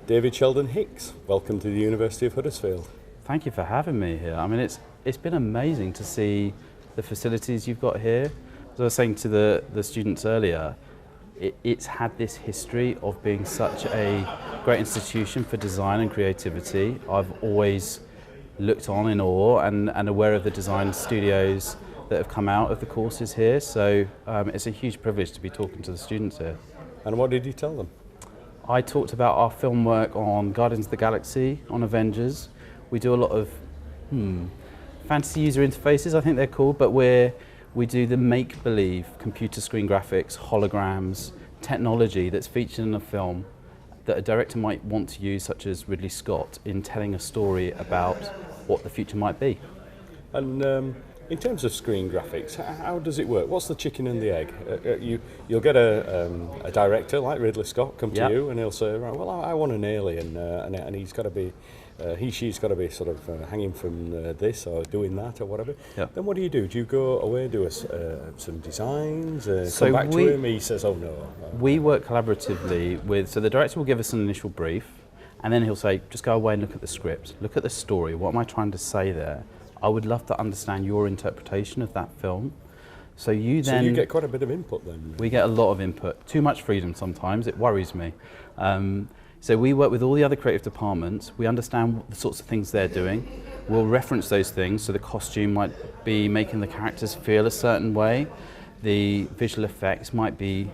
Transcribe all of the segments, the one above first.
David Sheldon-Hicks, welcome to the University of Huddersfield. Thank you for having me here. I mean, it's been amazing to see the facilities you've got here. As I was saying to the students earlier, it's had this history of being such a great institution for design and creativity. I've always looked on in awe and aware of the design studios that have come out of the courses here, so it's a huge privilege to be talking to the students here. And what did you tell them? I talked about our film work on Guardians of the Galaxy, on Avengers. We do a lot of fantasy user interfaces, I think they're called, but we do the make-believe computer screen graphics, holograms, technology that's featured in a film that a director might want to use, such as Ridley Scott, in telling a story about what the future might be. And in terms of screen graphics, how does it work? What's the chicken and the egg? You'll get a director like Ridley Scott come to you and he'll say, right, well, I want an alien, and he's got to be, she's got to be sort of hanging from this or doing that or whatever. Yep. Then what do? Do you go away, do some designs, come back to him, he says, oh no? We work collaboratively with, so the director will give us an initial brief, and then he'll say, just go away and look at the script, look at the story, what am I trying to say there? I would love to understand your interpretation of that film. So you get quite a bit of input then? We get a lot of input. Too much freedom sometimes, it worries me. So we work with all the other creative departments, we understand the sorts of things they're doing, we'll reference those things, so the costume might be making the characters feel a certain way, the visual effects might be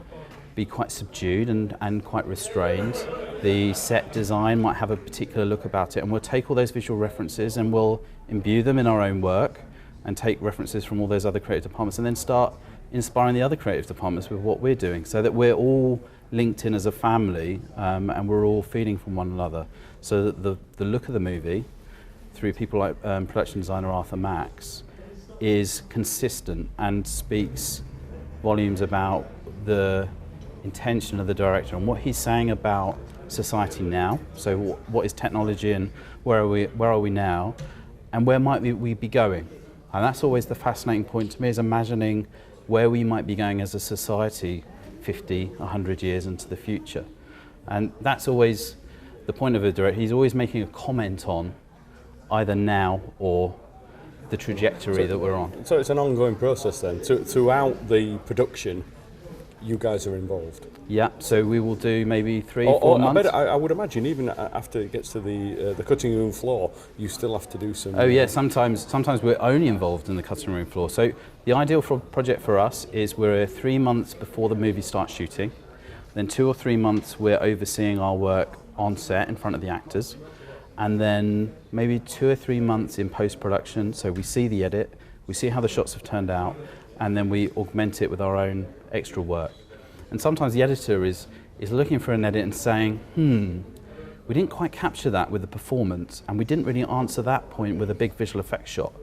quite subdued and quite restrained, the set design might have a particular look about it, and we'll take all those visual references and we'll imbue them in our own work and take references from all those other creative departments and then start inspiring the other creative departments with what we're doing, so that we're all linked in as a family and we're all feeding from one another, so that the look of the movie, through people like production designer Arthur Max, is consistent and speaks volumes about the intention of the director and what he's saying about society now. So what is technology and where are we now, and where might we be going? And that's always the fascinating point to me, is imagining where we might be going as a society 50, 100 years into the future. And that's always the point of a director. He's always making a comment on either now or the trajectory that we're on. So it's an ongoing process then. Throughout the production, you guys are involved? Yeah, so we will do maybe 3-4 months. I would imagine even after it gets to the cutting room floor, you still have to do some... Oh yeah, sometimes we're only involved in the cutting room floor. So the ideal project for us is we're 3 months before the movie starts shooting, then 2 or 3 months we're overseeing our work on set in front of the actors, and then maybe 2 or 3 months in post-production, so we see the edit, we see how the shots have turned out, and then we augment it with our own extra work. And sometimes the editor is looking for an edit and saying, we didn't quite capture that with the performance, and we didn't really answer that point with a big visual effects shot.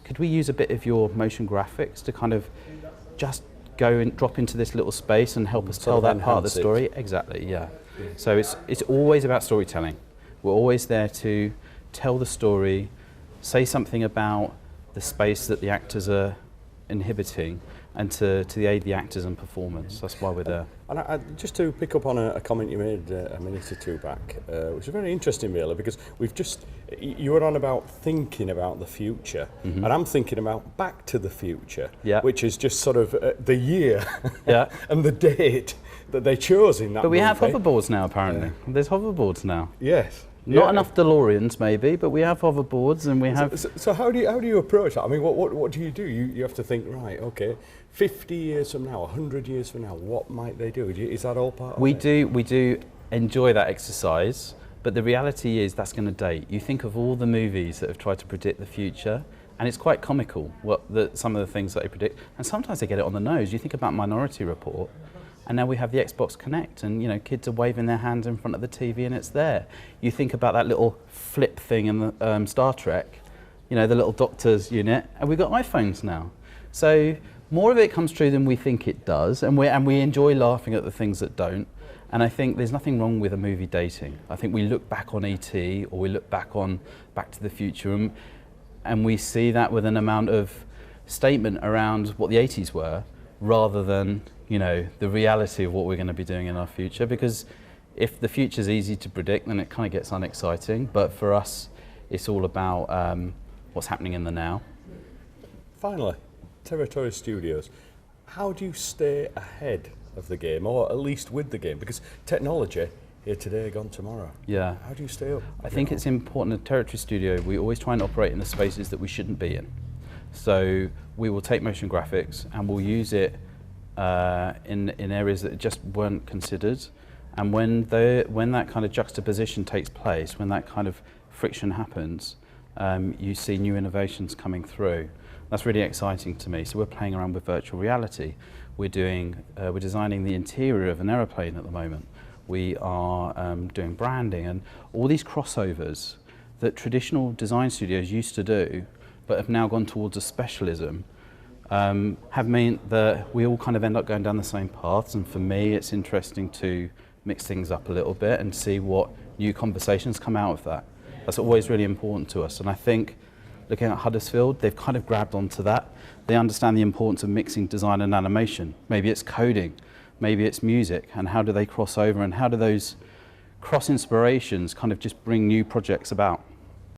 Could we use a bit of your motion graphics to kind of just go and drop into this little space and help us tell that part of the story? Exactly, yeah. So it's always about storytelling. We're always there to tell the story, say something about the space that the actors are inhibiting, and to aid the actors in performance. That's why we're there. And just to pick up on a comment you made a minute or two back, which is very interesting really, because you were on about thinking about the future, and I'm thinking about Back to the Future, which is just sort of the year and the date that they chose in that But we movie. have hoverboards now, apparently. There's hoverboards now. Yes. Not enough DeLoreans, maybe, but we have hoverboards, and we have... So how do you approach that? I mean, what do? You have to think, right, okay, 50 years from now, 100 years from now, what might they do? Is that all part of it? We do enjoy that exercise, but the reality is that's going to date. You think of all the movies that have tried to predict the future, and it's quite comical, some of the things that they predict, and sometimes they get it on the nose. You think about Minority Report, and now we have the Xbox Connect, and kids are waving their hands in front of the TV and it's there. You think about that little flip thing in the Star Trek, the little doctor's unit, and we've got iPhones now. So more of it comes true than we think it does, and we enjoy laughing at the things that don't. And I think there's nothing wrong with a movie dating. I think we look back on E.T. or we look back on Back to the Future, and we see that with an amount of statement around what the 80s were, rather than the reality of what we're going to be doing in our future, because if the future's easy to predict, then it kind of gets unexciting. But for us, it's all about what's happening in the now. Finally, Territory Studios. How do you stay ahead of the game, or at least with the game? Because technology, here today, gone tomorrow. Yeah. How do you stay up? I think it's important at Territory Studio, we always try and operate in the spaces that we shouldn't be in. So we will take motion graphics and we'll use it in areas that just weren't considered. And when that kind of juxtaposition takes place, when that kind of friction happens, you see new innovations coming through. That's really exciting to me. So we're playing around with virtual reality. We're designing the interior of an aeroplane at the moment. We are doing branding and all these crossovers that traditional design studios used to do, but have now gone towards a specialism, have meant that we all kind of end up going down the same paths. And for me, it's interesting to mix things up a little bit and see what new conversations come out of that. That's always really important to us. And I think looking at Huddersfield, they've kind of grabbed onto that. They understand the importance of mixing design and animation. Maybe it's coding, maybe it's music, and how do they cross over, and how do those cross inspirations kind of just bring new projects about?